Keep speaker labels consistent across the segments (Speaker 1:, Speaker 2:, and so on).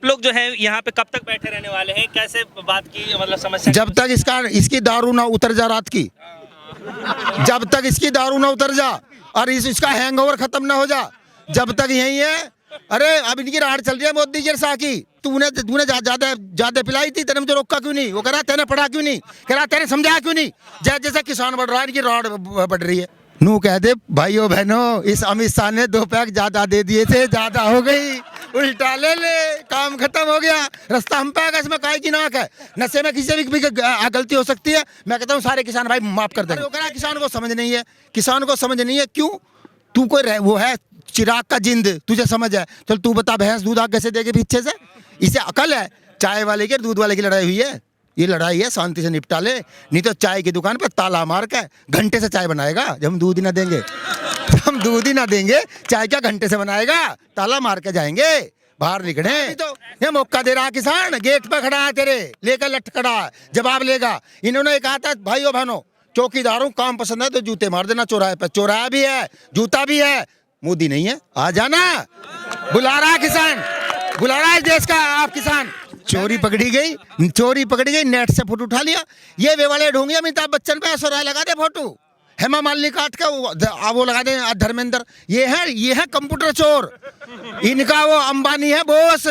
Speaker 1: आप लोग जो है यहाँ पे कब तक बैठे रहने वाले हैं? कैसे बात की मतलब समस्या?
Speaker 2: जब तक इसकी दारू ना उतर जा रात की, जब तक इसकी दारू ना उतर जा और इसका हैंगओवर खत्म ना हो जा, जब तक यही है। अरे अब इनकी राहट चल रही है मोदी जी शाह की। तूने ज्यादा पिलाई थी, तेने मुझे रोका क्यों नहीं? वो कह रहा तेने पढ़ा क्यों नहीं, कह रहा तेने समझाया क्यों नहीं? जैसे किसान बढ़ रहा है, इनकी राहट बढ़ रही है। नू कह दे भाइयों बहनों, इस अमित शाह ने 2 पैक ज्यादा दे दिए थे, ज्यादा हो गई, उल्टा ले ले, काम खत्म हो गया। रास्ता हम पे आएगा, इसमें काय की नाक है? नशे में किसी भी गलती हो सकती है। मैं कहता हूँ सारे किसान भाई माफ कर देंगे। वो कह रहा किसान को समझ नहीं है, किसान को समझ नहीं है। क्यों? तू कोई वो है चिराग का जिंद, तुझे समझ है? चल तू बता, भैंस दूध आग कैसे देगी पीछे से? इसे अकल है? चाय वाले की दूध वाले की लड़ाई हुई है, ये लड़ाई है, शांति से निपटा ले। नहीं तो चाय की दुकान पर ताला मार के घंटे से चाय बनाएगा। जब हम दूध ही ना देंगे, हम दूध ही ना देंगे, चाय क्या घंटे से बनाएगा? ताला मार के जाएंगे, बाहर निकले। तो ये मौका दे रहा किसान, गेट पे खड़ा है तेरे, लेकर लटखड़ा है, जवाब लेगा। इन्होंने कहा था भाइयों बहनों, चौकीदारों काम पसंद है तो जूते मार देना चौराहे पे। चौराहा भी है, जूता भी है, मोदी नहीं है, आ जाना। बुला रहा किसान, बुला रहा है देश का आप किसान। चोरी पकड़ी गई, नेट से फोटो उठा लिया। ये वे वाले ढोंगे अमिताभ बच्चन पे ऐसा लगा दे फोटो, हेमा मालिनी काट के वो लगा दे धर्मेंद्र। ये है कंप्यूटर चोर। इनका वो अंबानी है बॉस,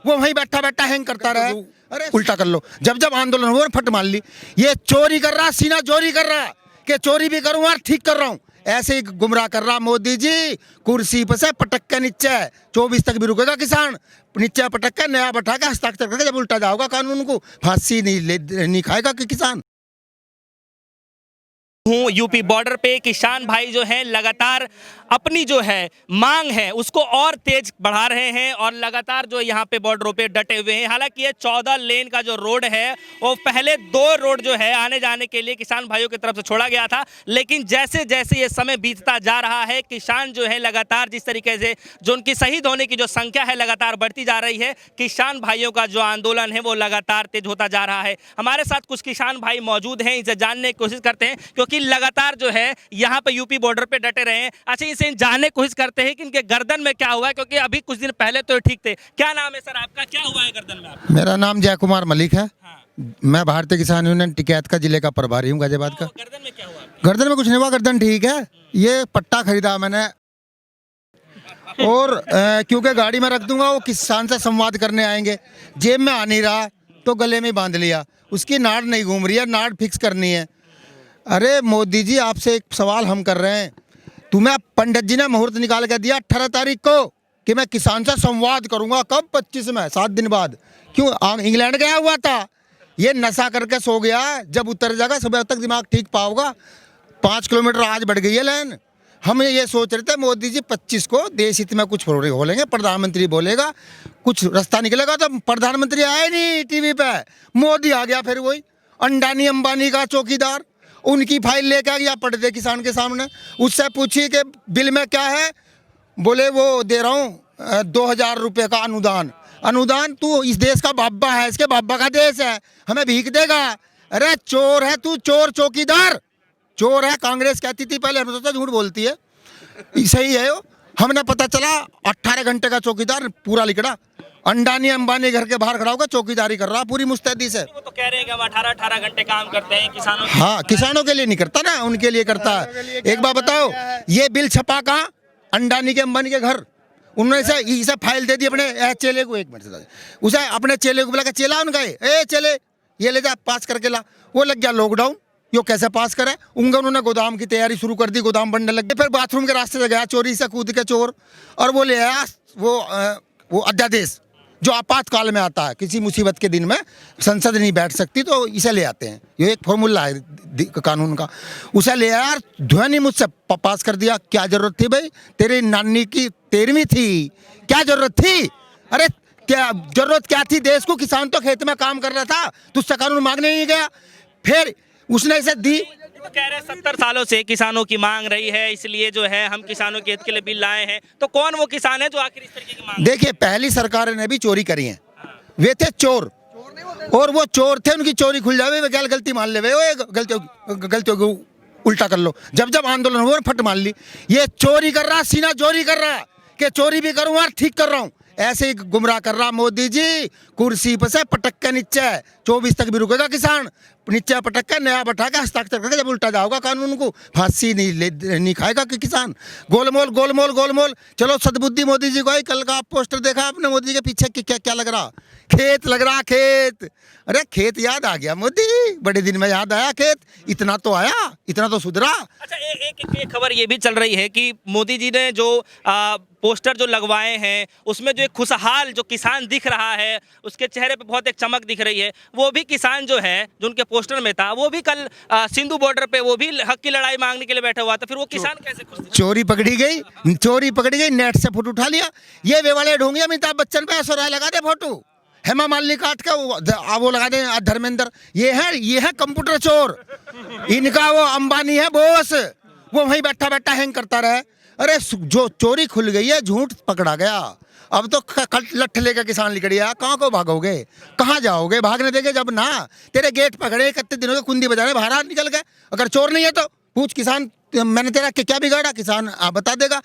Speaker 2: वो वहीं बैठा हैंग करता रहे। अरे उल्टा कर लो, जब आंदोलन हुआ फट मान ली। ये चोरी कर रहा, सीना चोरी कर रहा कि चोरी भी करूँ और ठीक कर रहा हूँ, ऐसे ही गुमराह कर रहा। मोदी जी कुर्सी पर से पटक के नीचे 24 तक भी रुकेगा किसान, नीचे पटक के नया बैठा के हस्ताक्षर करके जब उल्टा जाओगा कानून को, फांसी नहीं खाएगा कि किसान।
Speaker 1: हूँ यूपी बॉर्डर पे किसान भाई जो हैं लगातार अपनी जो है मांग है उसको और तेज बढ़ा रहे हैं और लगातार जो यहाँ पे बॉर्डरों पे डटे हुए हैं। हालांकि ये 14 लेन का जो रोड है वो पहले 2 रोड जो है आने जाने के लिए किसान भाइयों की तरफ से छोड़ा गया था, लेकिन जैसे जैसे ये समय बीतता जा रहा है किसान जो है लगातार जिस तरीके से जो उनकी शहीद होने की जो संख्या है लगातार बढ़ती जा रही है। किसान भाइयों का जो आंदोलन है वो लगातार तेज होता जा रहा है। हमारे साथ कुछ किसान भाई मौजूद हैं, इसे जानने की कोशिश करते हैं क्योंकि लगातार जो है यहाँ पे यूपी बॉर्डर पे डटे रहे हैं। अच्छा, इसे जानने की कोशिश करते हैं कि इनके गर्दन में क्या हुआ है, क्योंकि अभी कुछ दिन पहले तो ठीक थे। क्या नाम है सर आपका, क्या हुआ है गर्दन में आपका?
Speaker 2: मेरा नाम जय कुमार मलिक है। हाँ। मैं भारतीय किसान यूनियन टिकैत का जिले का प्रभारी हूँ, गाजियाबाद का।
Speaker 1: गर्दन में क्या हुआ?
Speaker 2: गर्दन में कुछ नहीं हुआ, गर्दन ठीक है। ये पट्टा खरीदा मैंने और क्योंकि गाड़ी में रख दूंगा, वो किसान से संवाद करने आएंगे, जेब में आ नहीं रहा तो गले में बांध लिया। उसकी नाड़ नहीं घूम रही है, नाड़ फिक्स करनी है। अरे मोदी जी आपसे एक सवाल हम कर रहे हैं, तुम्हें पंडित जी ने मुहूर्त निकाल के दिया 18 तारीख को कि मैं किसान से संवाद करूंगा। कब? 25 में, 7 दिन बाद। क्यों? इंग्लैंड गया हुआ था, ये नशा करके सो गया। जब उतर जाएगा सुबह तक दिमाग ठीक पाओगा। 5 किलोमीटर आज बढ़ गई है लाइन। हम ये सोच रहे थे मोदी जी 25 को देश हित में कुछ बोलेंगे, प्रधानमंत्री बोलेगा, कुछ रास्ता निकलेगा। तो प्रधानमंत्री आए नहीं टीवी पे, मोदी आ गया। फिर वही अंडानी अंबानी का चौकीदार उनकी फाइल लेकर गया, पढ़ दे किसान के सामने। उससे पूछी कि बिल में क्या है, बोले वो दे रहा हूँ 2000 रुपये का अनुदान। अनुदान? तू इस देश का बाबा है, इसके बाबा का देश है, हमें भीख देगा? अरे चोर है तू, चोर चौकीदार, चोर है। कांग्रेस कहती थी पहले, हम सोचा झूठ बोलती है, सही है वो। हमने पता चला 18 घंटे का चौकीदार पूरा लिखड़ा। अंडानी अंबानी घर के बाहर खड़ा होकर चौकीदारी कर रहा पूरी मुस्तैदी से।
Speaker 1: वो तो कह रहे हैं कि अब 18 घंटे काम करते हैं किसानों।
Speaker 2: हाँ, किसानों के लिए नहीं करता ना, उनके लिए करता है। एक बात बताओ, ये बिल छपा कहाँ? अंडानी के अंबानी के घर। उन्होंने इसे फाइल दे दी अपने चेले को। 1 मिनट से उसे अपने चेले को बोला कि चेला उनका चेले ये ले जा पास करके ला। वो लग गया लॉकडाउन, यो कैसे पास करे? उन्होंने गोदाम की तैयारी शुरू कर दी, गोदाम बनने लग गए। फिर बाथरूम के रास्ते से गया चोरी से कूद के चोर, और वो ले आया वो अध्यादेश जो आपातकाल में आता है, किसी मुसीबत के दिन में संसद नहीं बैठ सकती तो इसे ले आते हैं। ये एक फॉर्मूला है कानून का। उसे ले आया, ध्वनि मुझसे पास कर दिया। क्या जरूरत थी भाई? तेरी नानी की 13वीं थी, क्या जरूरत थी? अरे क्या जरूरत क्या थी? देश को किसान तो खेत में काम कर रहा था, तुझसे कानून मांगने नहीं गया। फिर उसने इसे दी।
Speaker 1: तो कह रहे 70 सालों से किसानों की मांग रही है, इसलिए जो है हम किसानों के हित के लिए बिल लाए हैं। तो कौन वो किसान है जो आखिर इस तरीके की मांग?
Speaker 2: देखिए, पहली सरकारें ने भी चोरी करी है, वे थे चोर, और वो चोर थे, उनकी चोरी खुल जावे, वे गलती मान ले, गलती होगी उल्टा कर लो। जब आंदोलन हुआ फट मान ली। ये चोरी कर रहा, सीना चोरी कर रहा कि चोरी भी करूँ और ठीक कर रहा हूँ, ऐसे ही गुमराह कर रहा मोदी जी। कुर्सी पर से पटक के नीचे 24 तक भी रुकेगा किसान, नीचे पटक के नया बैठा के हस्ताक्षर करके जब उल्टा जाओगा कानून को, फांसी नहीं खाएगा कि किसान। गोलमोल गोलमोल गोलमोल। चलो सद्बुद्धि मोदी जी को है। कल का आप पोस्टर देखा आपने मोदी जी के पीछे क्या क्या लग रहा? खेत लग रहा, खेत। अरे खेत याद आ गया मोदी, बड़े दिन में याद आया खेत। इतना तो आया, इतना तो सुधरा।
Speaker 1: अच्छा, एक खबर ये भी चल रही है कि मोदी जी ने जो पोस्टर जो लगवाए हैं उसमें जो एक खुशहाल जो किसान दिख रहा है, उसके चेहरे पे बहुत एक चमक दिख रही है। वो भी किसान जो है जो उनके पोस्टर में था, वो भी कल सिंधु बॉर्डर पे वो भी हक की लड़ाई मांगने के लिए बैठा हुआ था। फिर वो किसान कैसे खुश थे?
Speaker 2: चोरी पकड़ी गई, चोरी पकड़ी गई, नेट से फोटो उठा लिया। ये वे वाले ढोंगे अमिताभ बच्चन पे ऐसा लगा दे फोटो, हेमा मालिनी काट के वो लगा दे धर्मेंद्र। ये है कंप्यूटर चोर। इनका वो अंबानी है बॉस, वो वहीं बैठा बैठा हैंग करता रहे। अरे जो चोरी खुल गई है, झूठ पकड़ा गया। अब तो लठ लेकर किसान निकल गया। कहाँ को भागोगे, कहाँ जाओगे? भागने देंगे जब ना तेरे गेट पकड़े, कितने दिनों के कुंदी बजाने बाहर निकल गए। अगर चोर नहीं है तो पूछ किसान, मैंने तेरा क्या बिगाड़ा? किसान बता देगा।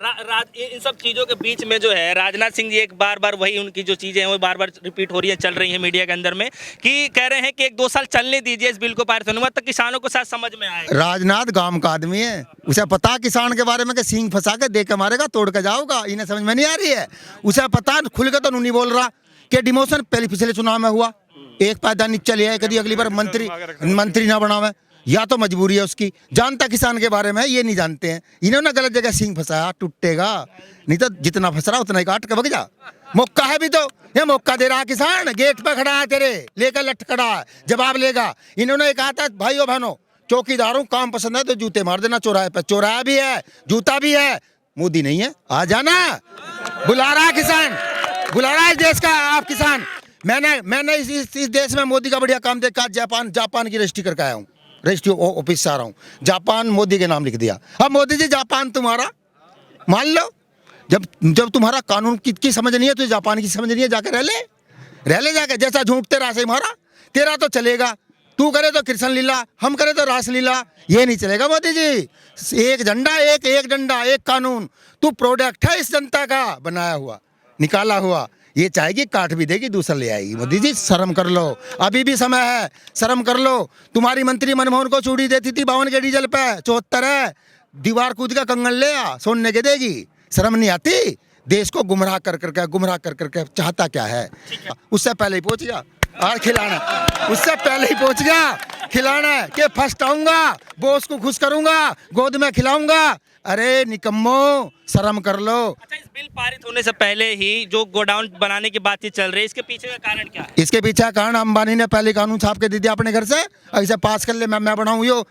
Speaker 1: इन सब चीजों के बीच में जो है राजनाथ सिंह जी एक बार वही उनकी जो चीजें हैं वो बार रिपीट हो रही है, चल रही है मीडिया के अंदर में, कि कह रहे हैं कि 1-2 साल चलने दीजिए इस बिल को पारित होने में, तब किसानों को शायद समझ में आए।
Speaker 2: राजनाथ गांव का आदमी है, उसे पता किसान के बारे में कि सींग फंसा के दे के मारेगा, तोड़ के जाओगा। इन्हें समझ में नहीं आ रही है। उसे पता, खुल के तो नहीं बोल रहा कि डिमोशन पहले पिछले चुनाव में हुआ, एक पैदा नीचे लिया है, कभी अगली बार मंत्री ना बनावे, या तो मजबूरी है उसकी। जानता किसान के बारे में, ये नहीं जानते हैं। इन्होंने गलत जगह सींग फंसाया, टूटेगा नहीं तो जितना फंस रहा उतना ही काट के भग जा। मौका है भी तो, ये मौका दे रहा किसान। गेट पे खड़ा है तेरे, लेकर लट खड़ा है, जवाब लेगा। इन्होंने कहा था भाइयों बहनों, चौकीदारों काम पसंद है तो जूते मार देना चौराहे पे। चौराहा भी है, जूता भी है, मोदी नहीं है, आ जाना। बुला रहा है किसान, बुला रहा है देश का आप किसान। मैंने इस देश में मोदी का बढ़िया काम देखा। जापान की रजिस्ट्री करके आया हूँ, रजिस्ट्री ऑफिस से आ रहा हूँ। जापान मोदी के नाम लिख दिया। अब मोदी जी जापान तुम्हारा मान लो, जब तुम्हारा कानून की समझ नहीं है तो जापान की समझ नहीं है, जाकर रह ले जाकर। जैसा झूठ तेरा से मारा, तेरा तो चलेगा। तू करे तो कृष्ण लीला, हम करे तो रास लीला, ये नहीं चलेगा मोदी जी। एक झंडा, एक डंडा, एक कानून। तू प्रोडक्ट है इस जनता का बनाया हुआ, निकाला हुआ। ये चाहेगी काट भी देगी, दूसरा ले आएगी। मोदी जी शर्म कर लो, अभी भी समय है, शर्म कर लो। तुम्हारी मंत्री मनमोहन को चूड़ी देती थी 52 के डीजल पे, 74 है। दीवार कूद का कंगन ले आ, सोने के देगी। शर्म नहीं आती? देश को गुमराह कर करके चाहता क्या है? उससे पहले ही पहुंच गया और खिलाना, उससे पहले ही पहुंच गया खिलाना है कि फर्स्ट आऊंगा, बॉस को खुश करूंगा, गोद में खिलाऊंगा। अरे निकम्मो, शर्म कर लो।
Speaker 1: अच्छा, इस बिल पारित होने से पहले ही जो गोडाउन बनाने की बातचीत चल रही है, इसके पीछे का कारण क्या है?
Speaker 2: इसके पीछे का कारण, अंबानी ने पहले कानून छाप के दे दिया अपने घर से, ऐसे पास कर ले, मैं बनाऊं यो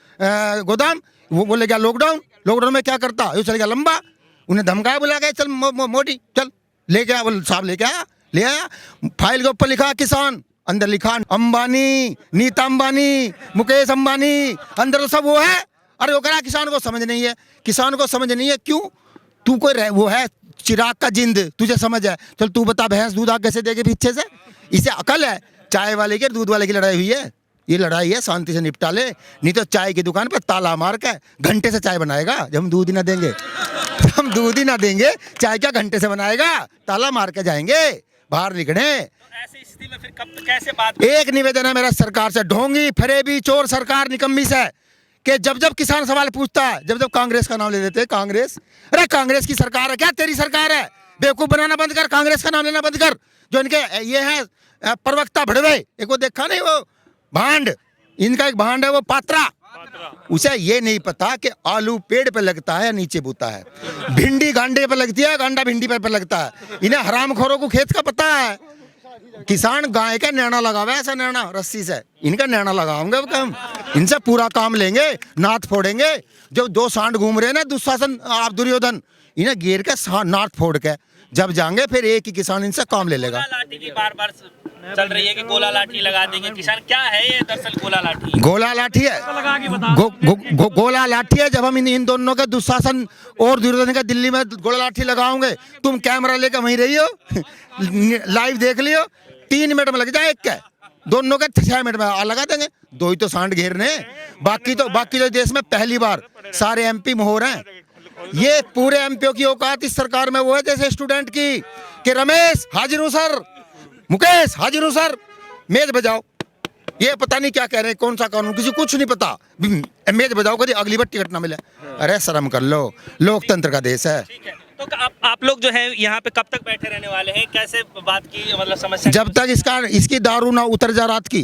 Speaker 2: गोदाम। वो बोले क्या लॉकडाउन में क्या करता, ये चल गया लंबा। उन्हें धमकाया, बुला गया, चल मोदी चल लेके आ। बोल साहब लेके आया। फाइल के ऊपर लिखा किसान, अंदर लिखा अंबानी, नीता अंबानी, मुकेश अंबानी, अंदर सब वो है। अरे वो करा किसान को समझ नहीं है, किसान को समझ नहीं है। क्यों? तू कोई वो है चिराग का जिंद, तुझे समझ है? चल तू बता, भैंस दूध आग कैसे देगी पीछे से? इसे अकल है? चाय वाले की दूध वाले की लड़ाई हुई है, ये लड़ाई है, शांति से निपटा ले। नहीं तो चाय की दुकान पर ताला मार के घंटे से चाय बनाएगा। जब हम दूध ही ना देंगे, चाय क्या घंटे से बनाएगा? ताला मार के जाएंगे, बाहर निकले।
Speaker 1: ऐसी स्थिति में फिर कब कैसे बात?
Speaker 2: एक निवेदन है मेरा सरकार से, ढोंगी फरेबी चोर सरकार निकम्मी से, कि जब किसान सवाल पूछता है, जब कांग्रेस का नाम ले देते हैं। कांग्रेस, अरे कांग्रेस की सरकार है क्या? तेरी सरकार है। बेवकूफ बनाना बंद कर, कांग्रेस का नाम लेना बंद कर। जो इनके ये है प्रवक्ता भड़वे, एक वो देखा नहीं, वो भांड, इनका एक भांड है वो पात्रा। उसे ये नहीं पता कि आलू पेड़ पे लगता है या नीचे बूता है, भिंडी गांडे पे लगती है, गांडा भिंडी पे लगता है। इन्हें हरामखोरों को खेत का पता है। किसान गाय का नैना लगावे, ऐसा नैना रस्सी से, इनका नैना लगाओगे हम। इनसे पूरा काम लेंगे, नाथ फोड़ेंगे। जो 2 सांड घूम रहे हैं ना, दुशासन आप दुर्योधन, इन्हें घेर के नाथ फोड़ के जब जाएंगे, फिर एक ही किसान इनसे काम ले लेगा।
Speaker 1: लाठी की बार चल रही है कि गोला लाठी लगा देंगे किसान, क्या है ये दरअसल गोला लाठी?
Speaker 2: गोला लाठी है, गोला लाठी है। जब हम इन दोनों के दुशासन और दुर्योधन का दिल्ली में गोला लाठी लगाओगे, तुम कैमरा लेकर वहीं रही हो, लाइव देख लियो। 3 मिनट में लग जाए एक के, दोनों के 6 मिनट में लगा देंगे। 2 ही तो सांड घेरने, बाकी तो देश में पहली बार सारे MP मोहर हैं। ये पूरे एमपीओ की औकात इस सरकार में वो है जैसे स्टूडेंट की कि रमेश हाजिर हूं सर, मुकेश हाजिर हूं सर, मेज बजाओ। ये पता नहीं क्या कह रहे हैं, कौन सा कानून, किसी कुछ नहीं पता। मेज बजाओ, कभी अगली बार टिकट ना मिले। अरे शर्म कर लो, लोकतंत्र का देश है।
Speaker 1: ठीक है, तो आप लोग जो है यहाँ पे कब तक बैठे रहने वाले हैं? कैसे बात की, मतलब समस्या?
Speaker 2: जब तक इसकी दारू ना उतर जा रात की,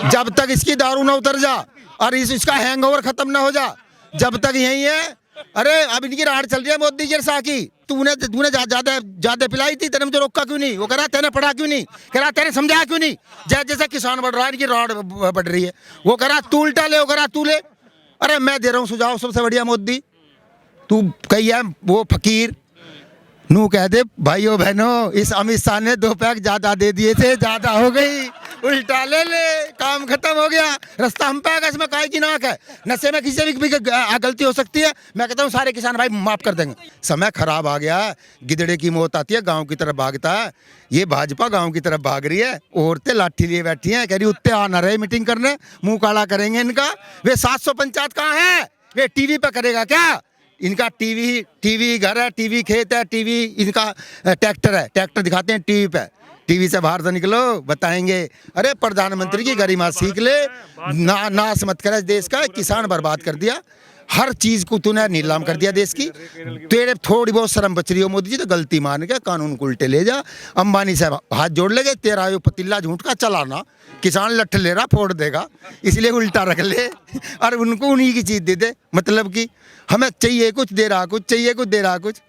Speaker 2: जब तक इसकी दारू ना उतर जा और इसका हैंगओवर खत्म ना हो जा, जब तक यही है। अरे अब इनकी राहट चल रही है मोदी जी शाह की। तूने ज्यादा पिलाई थी, तेने मुझे रोका क्यों नहीं? वो कह रहा तेने पढ़ा क्यों नहीं? कह रहा तेने समझाया क्यों नहीं? जैसे किसान बढ़ रहा है, इनकी राहट बढ़ रही है। वो कह रहा तू उल्टा ले, वो कह रहा तू ले। अरे मैं दे रहा हूँ सुझाव सबसे बढ़िया मोदी, तू कही है वो फकीर नू कह दे भाइयों बहनों, इस अमित शाह ने 2 पैक ज्यादा दे दिए थे, ज्यादा हो गई, उल्टा ले ले, काम खत्म हो गया। रास्ता हम पे आएगा, इसमें काय की नाक है? नशे में किसी भी गलती हो सकती है। मैं कहता हूँ सारे किसान भाई माफ कर देंगे। समय खराब आ गया, गिदड़े की मौत आती है, गाँव की तरफ भागता है। ये भाजपा गाँव की तरफ भाग रही है, औरतें लाठी लिए बैठी हैं, कह रही उत्ते आ ना रहे मीटिंग करने, मुंह काला करेंगे इनका। वे 700 पंचायत कहाँ है? वे टीवी पे करेगा क्या? इनका टीवी घर है, टीवी खेत है, टीवी इनका ट्रैक्टर है, ट्रैक्टर दिखाते हैं टीवी पे। टीवी से बाहर से निकलो, बताएंगे। अरे प्रधानमंत्री की गरिमा सीख ले, नाश मत करे देश का। किसान बर्बाद कर दिया, हर चीज को तूने नीलाम कर दिया देश की। तेरे थोड़ी बहुत शर्म बच रही हो मोदी जी, तो गलती मान के कानून को उल्टे ले जा। अंबानी से हाथ जोड़ लेगे, तेरा यो पतीला झूठ का चलाना, किसान लठ ले रहा फोड़ देगा, इसलिए उल्टा रख ले और उनको उन्हीं की चीज दे दे। मतलब कि हमें चाहिए कुछ, दे रहा कुछ, चाहिए कुछ, दे रहा कुछ।